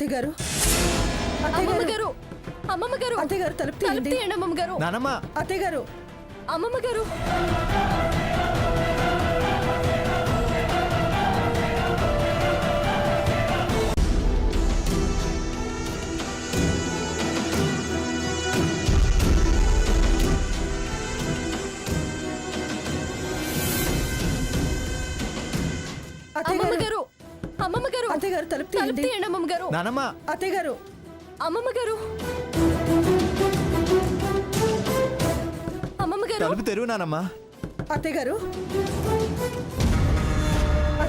అత్తయ్యగారు అమ్మమ్మగారు అమ్మమ్మగారు అత్తయ్యగారు తలుపు తీయండి. అమ్మమ్మగారు నానమ్మ అత్తయ్యగారు అమ్మమ్మగారు అమ్మమ్మగారు అమ్మమ్మగారు అత్తయ్యగారు తలుపు తలుపు తీయండి. తీయండి అమ్మమ్మగారు నానమ్మ అత్తయ్యగారు అమ్మమ్మగారు అమ్మమ్మగారు తలుపు తెరువు నానమ్మ. అత్తయ్యగారు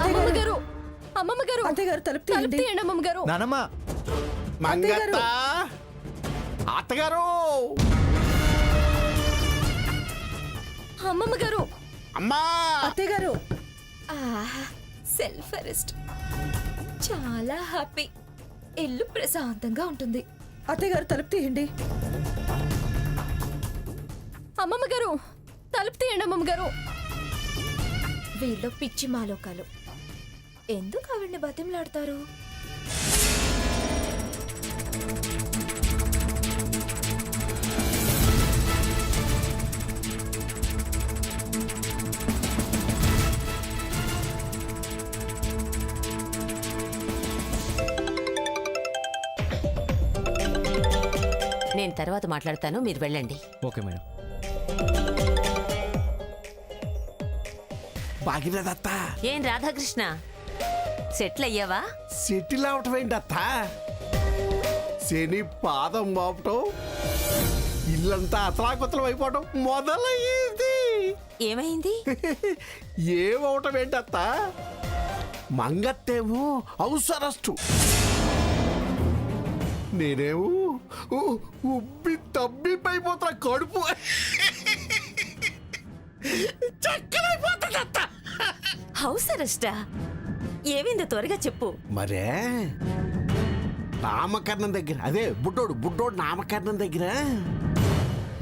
అమ్మమ్మగారు అమ్మమ్మగారు అత్తయ్యగారు తలుపు తలుపు తీయండి. తీయండి అమ్మమ్మగారు నానమ్మ మంగత్త అత్తగారు అమ్మమ్మగారు అమ్మా అత్తయ్యగారు సెల్ఫ్ అరెస్ట్ చాలా హ్యాపీ. ఇల్లు ప్రశాంతంగా ఉంటుంది. అత్తయ్యగారు తలుపు తీయండి. అమ్మమ్మగారు తలుపు తీయండి అమ్మమ్మగారు వీళ్ళు పిచ్చి మాలోకాలు. ఎందుకు ఆవిడ్ని బతిమలాడతారు? నేను తర్వాత మాట్లాడతాను, మీరు వెళ్ళండి. Okay madam. భాగీరథత్త ఏం రాధాకృష్ణ, సెటిల్ అయ్యావా? సెటిల్ అవటం ఏంటత్త? శని పాదం మోపటం, ఇల్లంతా అతలాకుతలం అయిపోవటం మొదలయ్యేది. ఏమైంది? ఏమవటం ఏంటత్త? మంగత్తేమో హౌస్ అరెస్టు, నేనేమో ఉబ్బి తబ్బిపోతున్నా, కడుపు చక్కరైపోతుందత్త. హౌస్ అరెస్టా? ఏమైందో త్వరగా చెప్పు. మరే నామకరణం దగ్గర, అదే బుడ్డోడు నామకరణం దగ్గర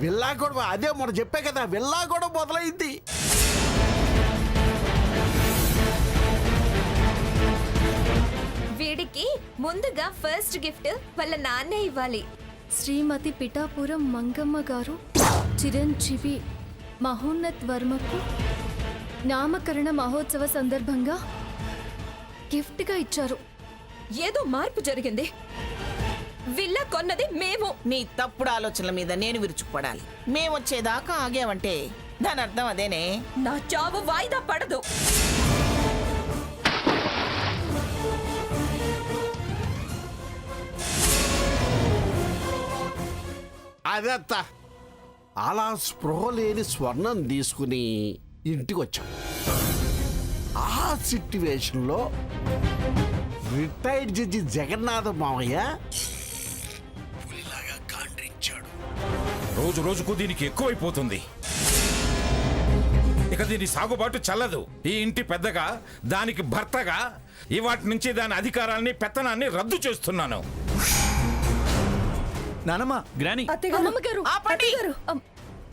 విల్లా గొడవ, అదే మొన్న చెప్పే కదా, విల్లా గొడవ మొదలైంది. వీడికి ముందుగా ఫస్ట్ గిఫ్ట్ వాళ్ళ నాన్నే ఇవ్వాలి. శ్రీమతి పిఠాపురం మంగమ్మ గారు చిరంజీవి మహోన్నత్ వర్మకు నామకరణ మహోత్సవ సందర్భంగా గిఫ్ట్ గా ఇచ్చారు. ఏదో మార్పు జరిగింది. విల్లా కొన్నది మేము. నీ తప్పుడు ఆలోచనల మీద నేను విరుచుకుపడాలి. మేమొచ్చేదాకా ఆగావంటే దాని అర్థం అదేనే. నా చావు వాయిదా పడదు. అదత్త, అలా స్పృహ లేని స్వర్ణం తీసుకుని ఇంటికి వచ్చాం. ఆ సిట్యువేషన్లో రిటైర్డ్ జడ్జి జగన్నాథ మావయ్య పులిలాగా కాండ్రించాడు. రోజు రోజుకు దీనికి ఎక్కువైపోతుంది. ఇక దీని సాగుబాటు చల్లదు. ఈ ఇంటి పెద్దగా, దానికి భర్తగా ఇవాటి నుంచి దాని అధికారాన్ని, పెత్తనాన్ని రద్దు చేస్తున్నాను. నానమ్మ గ్రాని అత్తయ్యగారు అమ్మమ్మగారు ఆపండి. అత్తయ్యగారు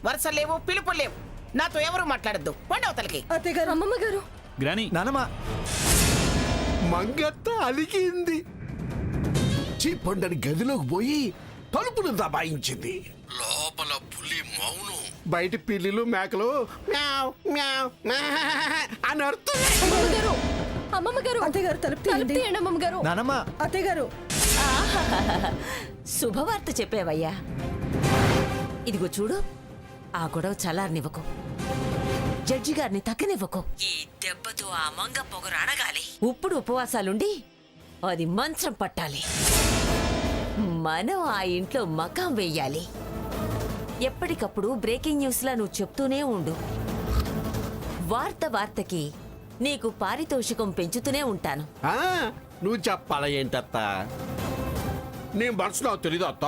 వరుస లేవు, పిలుపు లేవు. నాతో ఎవరు మాట్లాడద్దు. పండవతలకి. అత్తయ్యగారు అమ్మమ్మగారు గ్రాని నానమ్మ మంగత్త అలిగింది. చీపండని గదిలోకి పోయి తలుపును దబాయించింది. లోపల పులి మౌనం, బయట పిల్లిలు మేకలు మ్యావ్ మ్యావ్ మ్యావ్ అని అరుస్తున్నాయి. అమ్మమ్మగారు అమ్మమ్మగారు అత్తయ్యగారు తలుపు తలుపు తీయండి. తీయండి అమ్మమ్మగారు నానమ్మ అత్తయ్యగారు శుభవార్త చెప్పావయ్యా. ఇదిగో చూడు, ఆ గొడవ చల్లారనివ్వకు, జడ్జి గారిని తక్కనివ్వకు. ఈ దెబ్బతో ఆ మంగ పొగరు అడగాలి. ఇప్పుడు ఉపవాసాలుండి అది మంచం పట్టాలి. మనం ఆ ఇంట్లో మకాం వెయ్యాలి. ఎప్పటికప్పుడు బ్రేకింగ్ న్యూస్లా నువ్వు చెప్తూనే ఉండు. వార్తకి నీకు పారితోషికం పెంచుతూనే ఉంటాను. ఆ, నువ్వు చెప్పాలా ఏంటత్త? నేను మనసులో తెలీదు అత్త.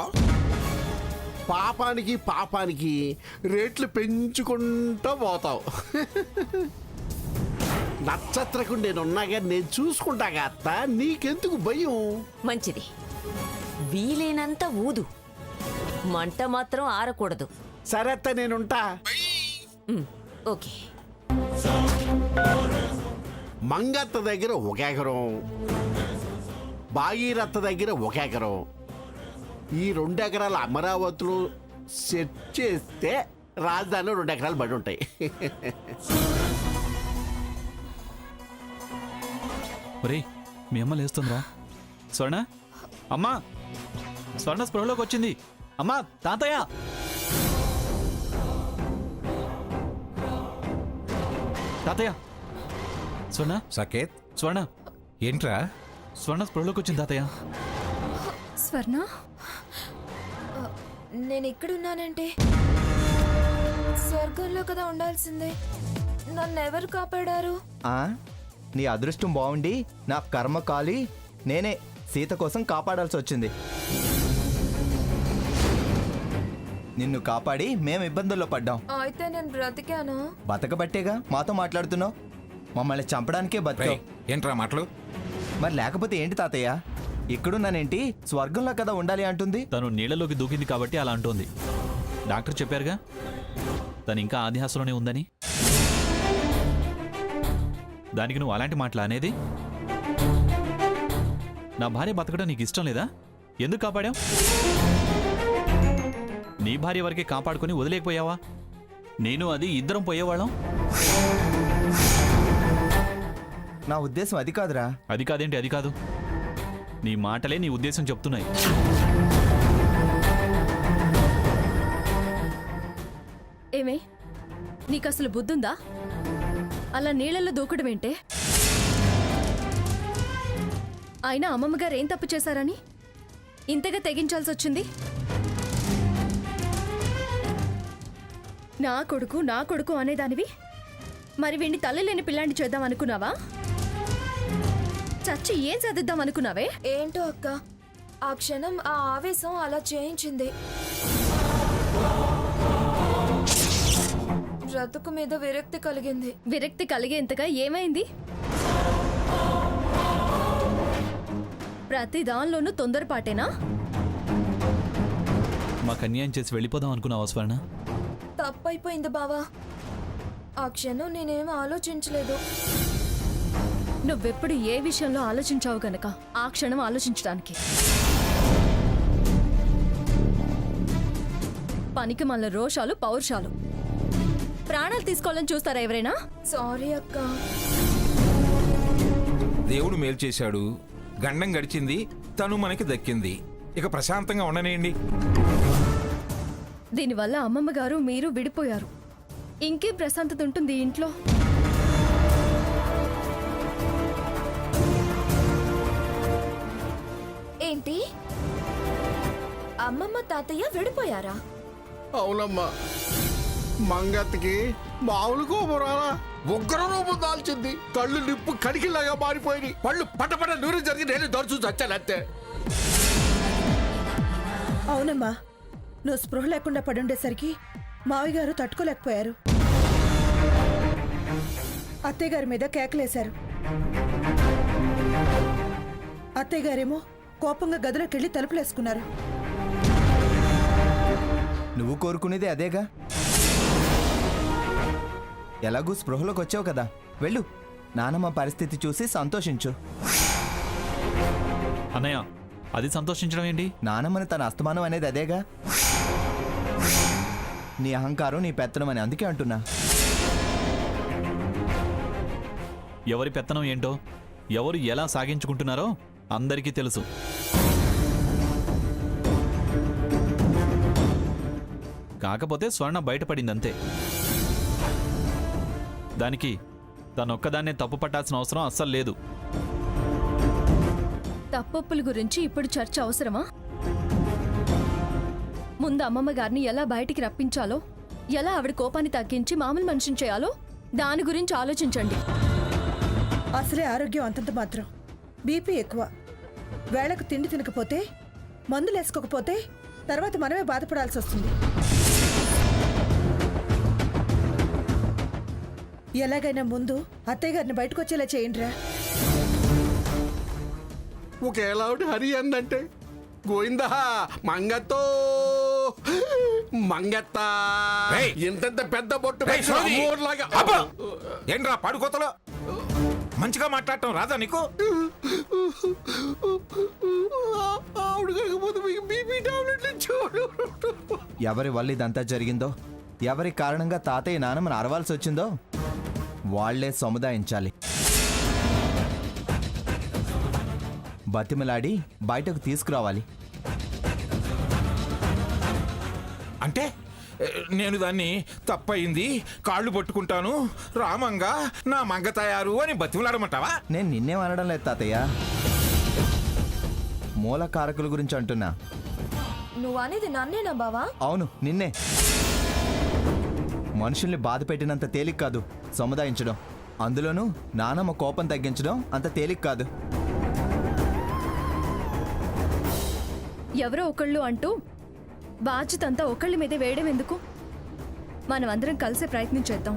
పాపానికి రేట్లు పెంచుకుంటూ పోతావు. నక్షత్రకు నేనున్నాగా, నేను చూసుకుంటాగా అత్త, నీకెందుకు భయం? మంచిది, వీలైనంత ఊదు, మంట మాత్రం ఆరకూడదు. సరే అత్త, నేనుంటా. ఓకే. మంగత్త దగ్గర 1 ఎకరం, భాగీరథ దగ్గర 1 ఎకరం, ఈ 2 ఎకరాల అమరావతిలో సెట్ చేస్తే రాజధానిలో 2 ఎకరాలు బడి ఉంటాయి. ఒరేయ్ మీ అమ్మ లేస్తుందిరా. స్వర్ణ అమ్మా, స్వర్ణ స్పృహలోకి వచ్చింది. అమ్మా తాతయ్య. తాతయ్య. స్వర్ణ సకేత్ స్వర్ణ ఏంట్రా? స్వర్ణ స్పృహలోకి వచ్చింది తాతయ్య. స్వర్ణ నేను ఇక్కడున్నానంటే స్వర్గంలో కదా ఉండాల్సిందే. నన్ను ఎవరు కాపాడారు? నీ అదృష్టం బాగుండి నా కర్మ కాలి నేనే సీత కోసం కాపాడాల్సి వచ్చింది. నిన్ను కాపాడి మేము ఇబ్బందుల్లో పడ్డాం. అయితే నేను బ్రతికాను. బతకబట్టేగా మాతో మాట్లాడుతున్నావు. మమ్మల్ని చంపడానికే బతికావు. ఏంట్రా మాటలు? మరి లేకపోతే ఏంటి తాతయ్య? ఇక్కడున్నానేంటి, స్వర్గంలో కదా ఉండాలి అంటుంది. తను నీళ్ళలోకి దూకింది కాబట్టి అలా అంటోంది. డాక్టర్ చెప్పారుగా తను ఇంకా ఆదిహాసంలోనే ఉందని. దానికి నువ్వు అలాంటి మాటలు అనేది? నా భార్య బతకడం నీకు ఇష్టం లేదా? ఎందుకు కాపాడావు? నీ భార్య వరకే కాపాడుకొని వదిలేకపోయావా? నేను అది ఇద్దరం పోయేవాళ్ళం. నా ఉద్దేశం అది కాదురా. అది కాదేంటి? అది కాదు, నీ మాటలే నీ ఉద్దేశం చెప్తున్నాయి. ఏమే, నీకు అసలు బుద్ధుందా? అలా నీళ్ళల్లో దూకడం ఏంటే? అయినా అమ్మమ్మ గారు ఏం తప్పు చేశారని ఇంతగా తెగించాల్సి వచ్చింది? నా కొడుకు అనేదానివి మరి వీడిని తల్లి లేని పిల్లాన్ని చేద్దాం అనుకున్నావా? చచ్చి ఏం సాధిద్దాం అనుకున్నావే? ఏంటో అక్క, ఆ క్షణం ఆ ఆవేశం అలా చేయించింది. బ్రతుకు మీద విరక్తి కలిగింది. విరక్తి కలిగేంతగా ఏమైంది? ప్రతి దానిలోనూ తొందరపాటేనా? మాకు అన్యాయం చేసి వెళ్ళిపోదాం అనుకున్నావా స్వర్ణ? తప్పైపోయింది బావా. ఆ క్షణం నేనేం ఆలోచించలేదు. నువ్వెప్పుడు ఏ విషయంలో ఆలోచించావు గనక ఆ క్షణం ఆలోచించడానికి. పనికి మళ్ళీ రోషాలు పౌరుషాలు ప్రాణాలు తీసుకోవాలని చూస్తారా ఎవరైనా? సారీ అక్క. దేవుడు మేలు చేశాడు, గండం గడిచింది, తను మనకి దక్కింది. ఇక ప్రశాంతంగా ఉండనేయండి. దీనివల్ల అమ్మమ్మ గారు మీరు విడిపోయారు. ఇంకేం ప్రశాంతత ఉంటుంది ఈ ఇంట్లో? ఏంటి, అమ్మమ్మ తాతయ్య విడిపోయారా? అవునమ్మా, మంగత్తికి మామూలు కోపరాలా ఉగ్ర రూపం దాల్చింది. కళ్ళు నిప్పు కడికిలాగా మారిపోయి పళ్ళు పటపట నూరు జరిగి నేను దొరచు చచ్చానంతే. అవునమ్మా, నువ్వు స్పృహ లేకుండా పడుండేసరికి మావి గారు తట్టుకోలేకపోయారు. అత్తయ్య గారి మీద కేకలేశారు. అత్తయ్య గారేమో కోపంగా గదిలోకి వెళ్ళి తలుపులేసుకున్నారు. నువ్వు కోరుకునేది అదేగా. ఎలాగూ స్పృహలోకి వచ్చావు కదా, వెళ్ళు. నానమ్మ పరిస్థితి చూసి సంతోషించు. అన్నయ్య, అది సంతోషించడం ఏంటి? నానమ్మని తన అస్తమానం అనేది అదేగా. నీ అహంకారం నీ పెత్తనం అని అందుకే అంటున్నా. ఎవరి పెత్తనం ఏంటో, ఎవరు ఎలా సాగించుకుంటున్నారో అందరికీ తెలుసు. కాకపోతే స్వర్ణ బయటపడిందంతే. దానికి తనొక్కదాన్నే తప్పు పట్టాల్సిన అవసరం అస్సలు లేదు. తప్పొప్పుల గురించి ఇప్పుడు చర్చ అవసరమా? ముందు అమ్మమ్మ గారిని ఎలా బయటికి రప్పించాలో, ఎలా ఆవిడ కోపాన్ని తగ్గించి మామూలు మనిషిని చేయాలో దాని గురించి ఆలోచించండి. అసలే ఆరోగ్యం అంతంత మాత్రం. బీపీ ఎక్కువ. వేళకు తిండి తినకపోతే, మందులు వేసుకోకపోతే తర్వాత మనమే బాధపడాల్సి వస్తుంది. ఎలాగైనా ముందు అత్తయ్య గారిని బయటకు వచ్చేలా చేయండిరా. ఒకేలాంటి హరి అందంటే గోయిందా మంగతో మంగత్త రేయ్! ఇంతంత పెద్ద బొట్టు రేయ్, సోది! అమ్మోర్లాగా. అబ్బా! ఏంట్రా పడుకోతలో మంచిగా మాట్లాడటం రాదా నీకు? ఆవిడ కాకపోతే మీకు బీపీ టాబ్లెట్లు ఇచ్చేవాడు. ఎవరి వల్ల ఇదంతా జరిగిందో, ఎవరి కారణంగా తాతయ్య నాన్నమ్మని అరవాల్సి వచ్చిందో వాళ్లే సముదాయించాలి. బతిమలాడి బయటకు తీసుకురావాలి. అంటే నేను దాన్ని తప్పయింది, కాళ్ళు పట్టుకుంటాను, రామంగా నా మంగ తయారు అని బతిమలాడమంటావా? నేను నిన్నేం అనడం లేదు తాతయ్య, మూల కారకుల గురించి అంటున్నా. నువ్వు అనేది నన్నేనా బావా? అవును, నిన్నే. మనుషుల్ని బాధ పెట్టినంత తేలిక కాదు సముదాయించడం, అందులోనూ నానమ్మ కోపం తగ్గించడం అంత తేలిక కాదు. ఎవరో ఒకళ్ళు అంటూ బాధ్యత అంతా ఒకళ్ళ మీదే వేయడం ఎందుకు? మనం అందరం కలిసే ప్రయత్నం చేద్దాం.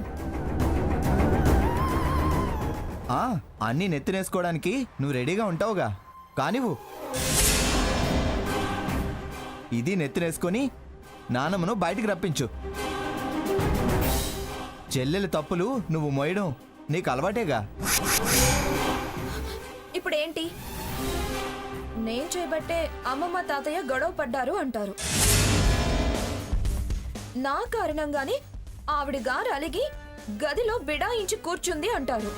అన్నీ నెత్తినేసుకోవడానికి నువ్వు రెడీగా ఉంటావుగా, కానివ్వు. ఇది నెత్తినేసుకొని నానమ్మను బయటికి రప్పించు. చెల్లెలి తప్పులు నువ్వు మోయడం నీకు అలవాటేగా. ఇప్పుడు ఏంటి? నేను చేయబట్టే అమ్మమ్మ తాతయ్య గొడవ పడ్డారు అంటారు. నా కారణంగానే ఆవిడ గారు అలిగి గదిలో బిడాయించి కూర్చుంది అంటారు.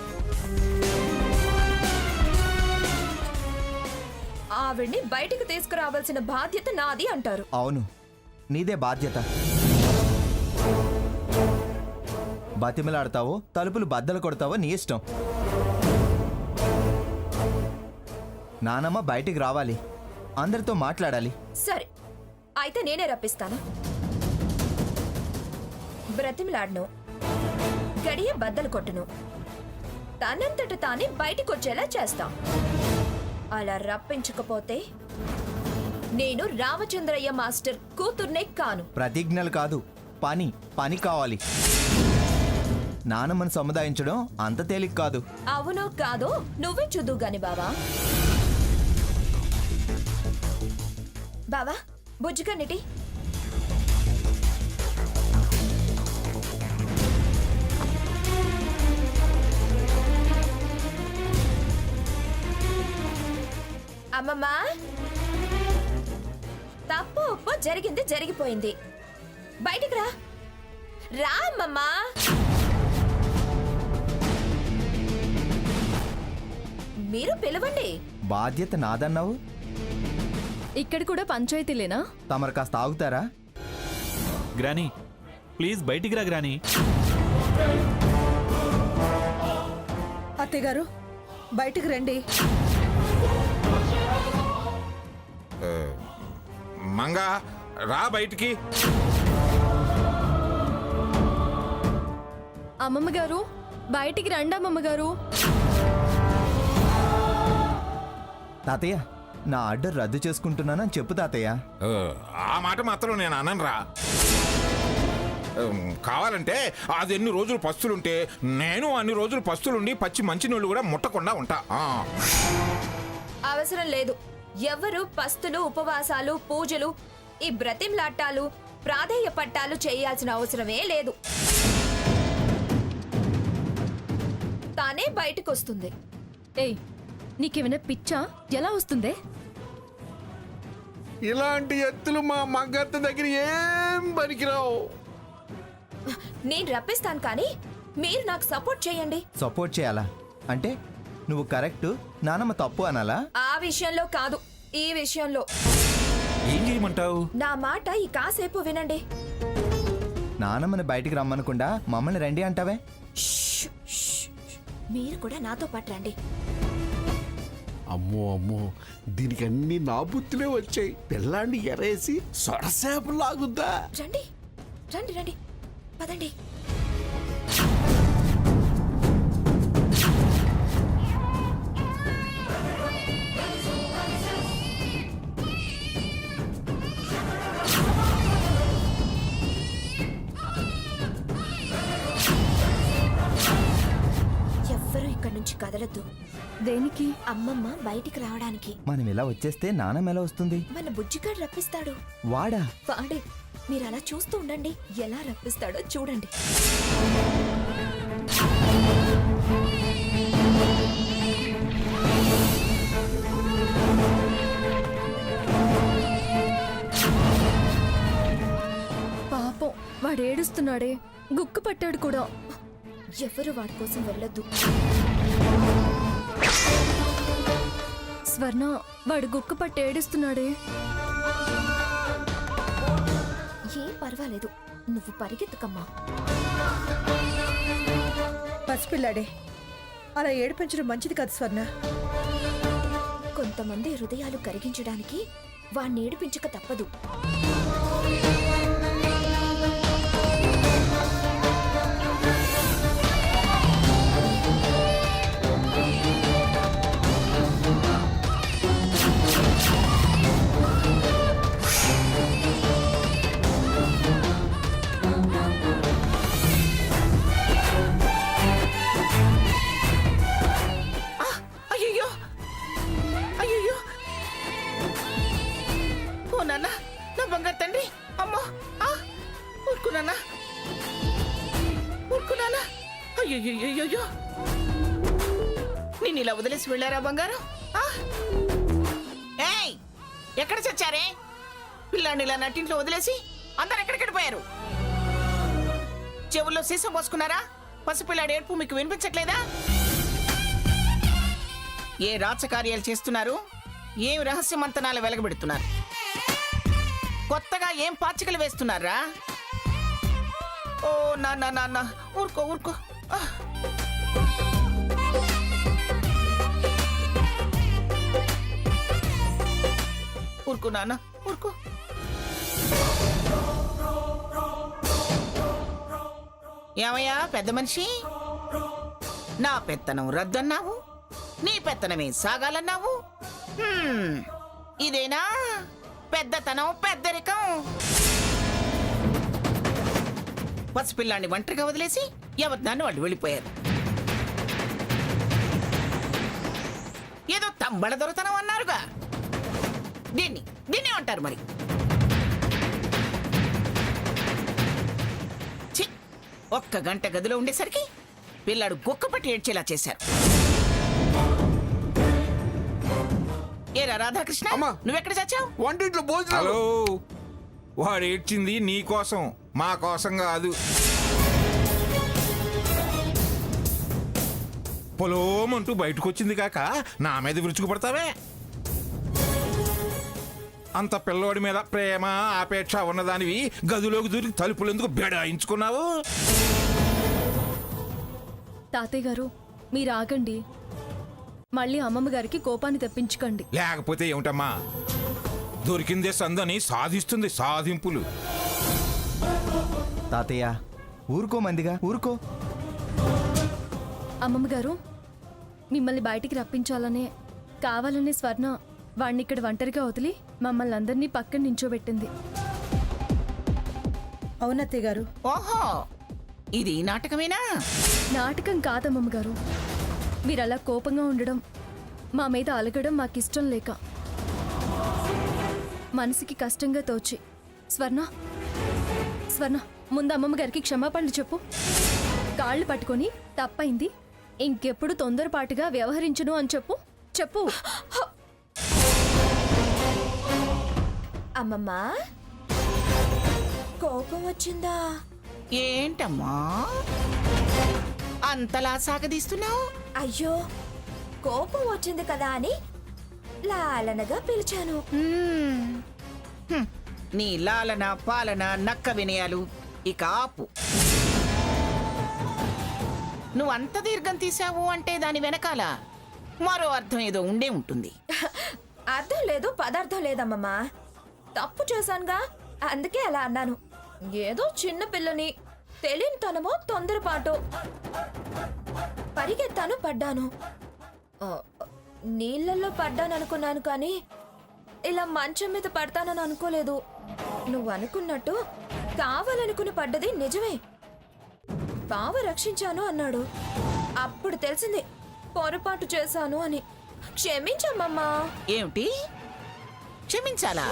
ఆవిడ్ని బయటికి తీసుకురావాల్సిన బాధ్యత నాది అంటారు. అవును, నీదే బాధ్యత. బతిమలాడతావో తలుపులు బద్దలు కొడతావో నీ ఇష్టం. నానమ్మ బయటికి రావాలి, అందరితో మాట్లాడాలి. సరే, అయితే నేనే రప్పిస్తాను. బ్రతిమలాడను, గడియ బద్దలు కొట్టును, తనంతట తానే బయటికొచ్చేలా చేస్తాం. అలా రప్పించకపోతే నేను రామచంద్రయ్య మాస్టర్ కూతుర్నే కాను. ప్రతిజ్ఞలు కాదు, పని కావాలి. నానమ్మను సముదాయించడం అంత తేలిక కాదు. అవునో కాదో నువ్వే చూద్దు గాని బావా. బావా, బుజ్జిగన్నిటి. అమ్మమ్మా, తప్పు ఉప్పు జరిగింది జరిగిపోయింది. బయటికి రా. రా అమ్మమ్మా. మీరు పిలవండి. బాధ్యత నాదన్నావు, ఇక్కడ కూడా పంచాయతీలేనా? తమరు కాస్త ఆగుతారా? గ్రానీ ప్లీజ్ బయటికి రా గ్రానీ. అత్తయ్య గారు బయటికి రండి. మంగ రా బయటికి. అమ్మమ్మ గారు బయటికి రండి. అమ్మమ్మ గారు. తాతయ్య, నా ఆర్డర్ రద్దు చేసుకుంటున్నానని చెప్పు తాతయ్య. ఆ మాట మాత్రం నేను అననురా. కావాలంటే అది ఎన్ని రోజులు పస్తులుంటే నేను అన్ని రోజులు పస్తులుండి పచ్చి మంచినీళ్ళు కూడా ముట్టకుండా ఉంటా. అవసరం లేదు. ఎవరు పస్తులు, ఉపవాసాలు, పూజలు, ఈ బ్రతింలాటాలు, ప్రాధేయ పట్టాలు చేయాల్సిన అవసరమే లేదు. తానే బయటకు వస్తుంది. ఏయ్, నీకేమైనా పిచ్చా? ఎలా వస్తుందే? ఇలాంటి ఎత్తులు మా మంగత్త దగ్గర ఏం పనికిరావు. నేను రప్పిస్తాను, కానీ మీరు నాకు సపోర్ట్ చేయండి. సపోర్ట్ చేయాలా అంటే నువ్వు కరెక్ట్, నానమ్మ తప్పు అనాలా? ఆ విషయంలో కాదు, ఈ విషయంలో. ఏం చేయమంటావు? నా మాట ఈ కాసేపు వినండి. నానమ్మని బయటికి రమ్మనకుండా మమ్మల్ని రండి అంటావే? Shush, shush. మీరు కూడా నాతో పాటు రండి. అమ్మో అమ్మో, దీనికి అన్ని నా బుద్ధులే వచ్చాయి. పిల్లాన్ని ఎరేసి సొరసేపు లాగుద్దా? రండి రండి రండి, పదండి. ఎవ్వరూ ఇక్కడి నుంచి కదలద్దు. దేనికి? అమ్మమ్మ బయటికి రావడానికి. మనం ఇలా వచ్చేస్తే నానమ్మ ఎలా వస్తుంది? మన బుజ్జిగాడు రప్పిస్తాడు. వాడా? వాడే. మీరు అలా చూస్తూ ఉండండి, ఎలా రప్పిస్తాడో చూడండి. వాడు ఏడుస్తున్నాడే, గుక్కు పట్టాడు కూడా. ఎవరు వాడి కోసం వెళ్ళొద్దు. స్వర్ణ, వాడు గుక్కు పట్టి ఏడుస్తున్నాడే. ఏం పర్వాలేదు, నువ్వు పరిగెత్తుకమ్మా. పసిపిల్లాడే, అలా ఏడిపించడం మంచిది కాదు స్వర్ణ. కొంతమంది హృదయాలు కరిగించడానికి వాణ్ణి ఏడిపించక తప్పదు. అయ్యో అయ్యో, ఓ నాన్న, నా బంగారు తండ్రి, అమ్మో, ఊరుకున్నానా, ఊరుకున్నానా, అయ్యో, నేను ఇలా వదిలేసి వెళ్ళారా బంగారం? ఏయ్, ఎక్కడ చచ్చారే? పిల్లాన్ని ఇలా నట్టింట్లో వదిలేసి అందరు ఎక్కడికి పోయారు? చెవుల్లో సీసం పోసుకున్నారా? పసిపిల్లాడి ఏడుపు మీకు వినిపించట్లేదా? ఏ రాచకార్యాలు చేస్తున్నారు? ఏం రహస్య మంతనాలు వెలగబెడుతున్నారు? కొత్తగా ఏం పాచికలు వేస్తున్నారా? ఓ నాన్న, ఊరుకో ఊరుకో. ఊరుకో నాన్న, ఊరుకో. ఏమయ్యా పెద్ద మనిషి, నా పెత్తనం రద్దన్నావు, నీ పెత్తనమే సాగాలన్నావు. ఇదేనా పెద్దతనం, పెద్దరికం? పసిపిల్లాన్ని ఒంటరిగా వదిలేసి ఎవరిదాన్ని వాళ్ళు వెళ్ళిపోయారు. ఏదో తంబడ దొరతనం అన్నారుగా, దీన్ని అంటారు మరి. ఛీ, ఒక్క గంట గదిలో ఉండేసరికి పిల్లాడు గుక్కపట్టి ఏడ్చేలా చేశారు. ఏరా రాధాకృష్ణ, నువ్వెక్కడ చచ్చావు? వంటింట్లో భోజనం. హలో, వాడు ఏడ్చింది నీ కోసం, మా కోసం కాదు. పొలోమంటూ బయటకు వచ్చింది కాక నా మీద విరుచుకుపడతావే? అంత పిల్లోడి మీద ప్రేమ ఆపేక్ష ఉన్నదానివి గదిలోకి దూరి తలుపులు ఎందుకు బెడాయించుకున్నావు? తాతయ్య గారు, మీరు ఆగండి. మళ్ళీ అమ్మమ్మ గారికి కోపాన్ని తెప్పించకండి. లేకపోతే ఏమిటమ్మా, దొరికిందే సందని సాధిస్తుంది సాధింపులు. తాతయ్య ఊరుకోమందిగా, ఊరుకో. అమ్మమ్మ గారు, మిమ్మల్ని బయటికి రప్పించాలనే కావాలనే స్వర్ణ వాణ్ణి ఇక్కడ ఒంటరిగా వదిలి మమ్మల్ని అందరినీ పక్కన నించోబెట్టింది. అవునత్తయ్య గారు. ఓహో, ఇది నాటకమేనా? నాటకం కాదమ్మమ్మ గారు. మీరు అలా కోపంగా ఉండడం, మా మీద అలగడం మాకిష్టం లేక, మనసుకి కష్టంగా తోచి. స్వర్ణ, ముందు అమ్మమ్మ గారికి క్షమాపణలు చెప్పు. కాళ్ళు పట్టుకొని తప్పైంది, ఇంకెప్పుడు తొందరపాటుగా వ్యవహరించును అని చెప్పు. అమ్మమ్మా, కోపం వచ్చిందా? ఏంటమ్మా అంతలా సాగదీస్తున్నావు? అయ్యో, కోపం వచ్చింది కదా అని లాలనగా పిలిచాను. నీ లాలన పాలన నక్క వినయాలు ఇక ఆపు. నువ్వు అంత దీర్ఘం తీసావు అంటే దాని వెనకాల మరో అర్థం ఏదో ఉండే ఉంటుంది. అర్థం లేదు, పదార్థం లేదమ్మమ్మా. తప్పు చేశానుగా, అందుకే అలా అన్నాను. ఏదో చిన్న పిల్లని, తెలియనితనమో తొందరపాటు, పరిగెత్తాను, పడ్డాను. నీళ్ళల్లో పడ్డాను అనుకున్నాను, కానీ ఇలా మంచం మీద పడతానని అనుకోలేదు. నువ్వు అనుకున్నట్టు కావాలనుకుని పడ్డది నిజమే. బావ రక్షించాను అన్నాడు. అప్పుడు తెలిసింది పొరపాటు చేశాను అని. క్షమించమ్మమ్మా. ఏమిటి క్షమించాలా?